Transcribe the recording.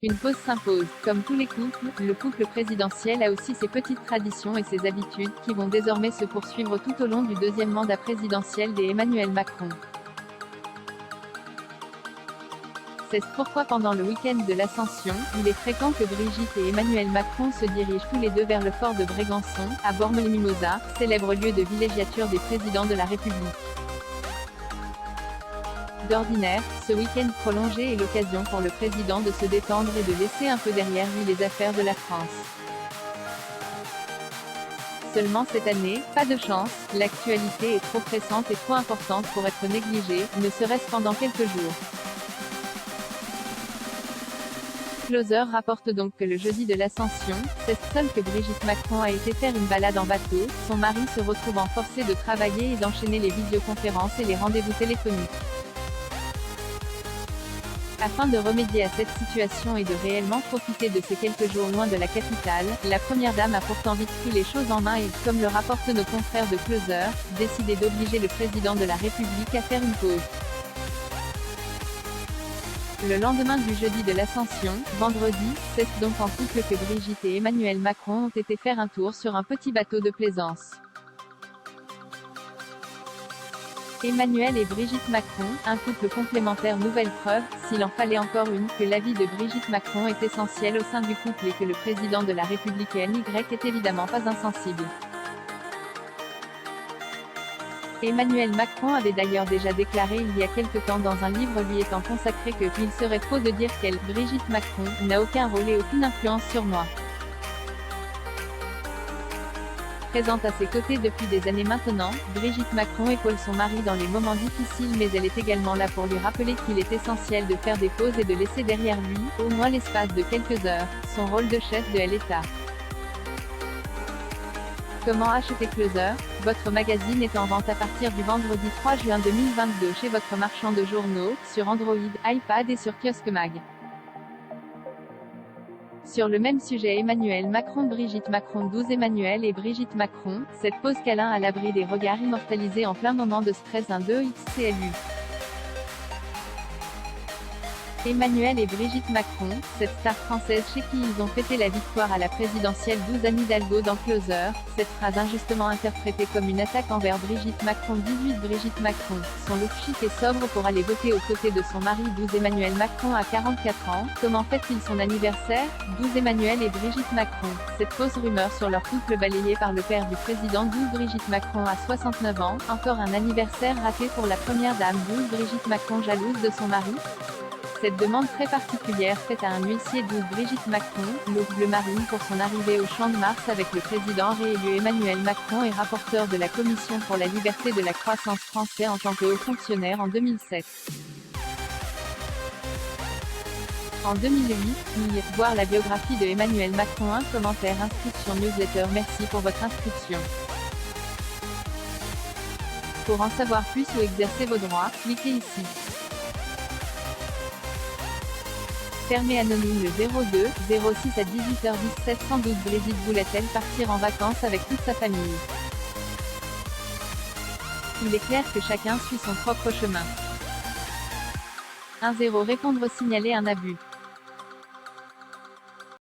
Une pause s'impose. Comme tous les couples, le couple présidentiel a aussi ses petites traditions et ses habitudes, qui vont désormais se poursuivre tout au long du deuxième mandat présidentiel d'Emmanuel Macron. C'est pourquoi pendant le week-end de l'Ascension, il est fréquent que Brigitte et Emmanuel Macron se dirigent tous les deux vers le fort de Brégançon, à Bormes-les-Mimosas, célèbre lieu de villégiature des présidents de la République. D'ordinaire, ce week-end prolongé est l'occasion pour le président de se détendre et de laisser un peu derrière lui les affaires de la France. Seulement cette année, pas de chance, l'actualité est trop pressante et trop importante pour être négligée, ne serait-ce pendant quelques jours. Closer rapporte donc que le jeudi de l'Ascension, c'est seul que Brigitte Macron a été faire une balade en bateau, son mari se retrouvant forcé de travailler et d'enchaîner les vidéoconférences et les rendez-vous téléphoniques. Afin de remédier à cette situation et de réellement profiter de ces quelques jours loin de la capitale, la première dame a pourtant vite pris les choses en main et, comme le rapportent nos confrères de Closer, décidé d'obliger le président de la République à faire une pause. Le lendemain du jeudi de l'Ascension, vendredi, c'est donc en couple que Brigitte et Emmanuel Macron ont été faire un tour sur un petit bateau de plaisance. Emmanuel et Brigitte Macron, un couple complémentaire, nouvelle preuve, s'il en fallait encore une, que l'avis de Brigitte Macron est essentiel au sein du couple et que le président de la République NY est évidemment pas insensible. Emmanuel Macron avait d'ailleurs déjà déclaré il y a quelque temps dans un livre lui étant consacré que « il serait faux de dire qu'elle, Brigitte Macron, n'a aucun rôle et aucune influence sur moi ». Présente à ses côtés depuis des années maintenant, Brigitte Macron épaule son mari dans les moments difficiles, mais elle est également là pour lui rappeler qu'il est essentiel de faire des pauses et de laisser derrière lui, au moins l'espace de quelques heures, son rôle de chef de l'État. Comment acheter Closer? Votre magazine est en vente à partir du vendredi 3 juin 2022 chez votre marchand de journaux, sur Android, iPad et sur Kiosque Mag. Sur le même sujet, Emmanuel Macron, Brigitte Macron 12 Emmanuel et Brigitte Macron, cette pause câlin à l'abri des regards immortalisés en plein moment de stress 1-2-XCLU. Emmanuel et Brigitte Macron, cette star française chez qui ils ont fêté la victoire à la présidentielle 12 Anne Hidalgo dans Closer, cette phrase injustement interprétée comme une attaque envers Brigitte Macron 18 Brigitte Macron, son look chic et sobre pour aller voter aux côtés de son mari 12 Emmanuel Macron à 44 ans, comment fête-t-il son anniversaire? 12 Emmanuel et Brigitte Macron, cette fausse rumeur sur leur couple balayée par le père du président 12 Brigitte Macron à 69 ans, encore un anniversaire raté pour la première dame 12 Brigitte Macron jalouse de son mari? Cette demande très particulière faite à un huissier 12 Brigitte Macron, look bleu marine pour son arrivée au Champ de Mars avec le président réélu Emmanuel Macron et rapporteur de la Commission pour la liberté de la croissance français en tant que haut fonctionnaire en 2007. En 2008, voir la biographie de Emmanuel Macron. Un commentaire, inscription newsletter. Merci pour votre inscription. Pour en savoir plus ou exercer vos droits, cliquez ici. Fermé anonyme le 02 06 à 18h17 112 Brigitte voulait-elle partir en vacances avec toute sa famille? Il est clair que chacun suit son propre chemin. 10 répondre signaler un abus.